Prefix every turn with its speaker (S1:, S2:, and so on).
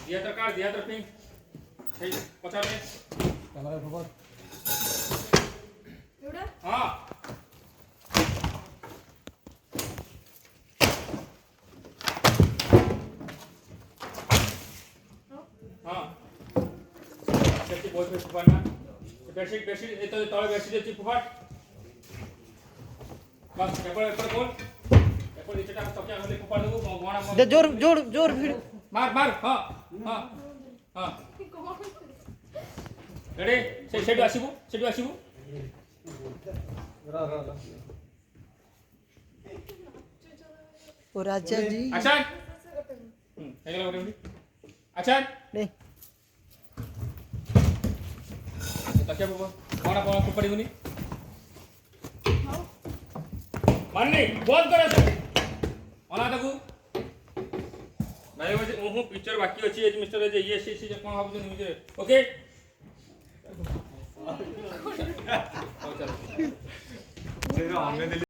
S1: दिया तर काढ दिया तर पिंक हे पछाडे
S2: कॅमेरा फोकस
S3: एवढं
S1: हां हां त्याची बोल पे फुपाडना बेडशीट येतो तळे बेडशीटची फुपाड बस एपळ बोल एपळ इथे टाक तक्या घाली फुपाड देऊ गोणा
S2: दे जोर जोर जोर भिड
S1: मार मार हां हां हां रेडी सेटू आसीबू
S2: ओ राजा जी
S1: एक्शन हेगला बघू एक्शन
S2: दे
S1: तक्या बाबा गोणा गोणा फुपाडी गुनी मान्नी बोल कर अना तकू नाही म्हणजे હું પિક્ચર બાકી ଅଛି એ મિસ્ટર જે ये सी કોણ ભાબું નિમિજે ઓકે ચલો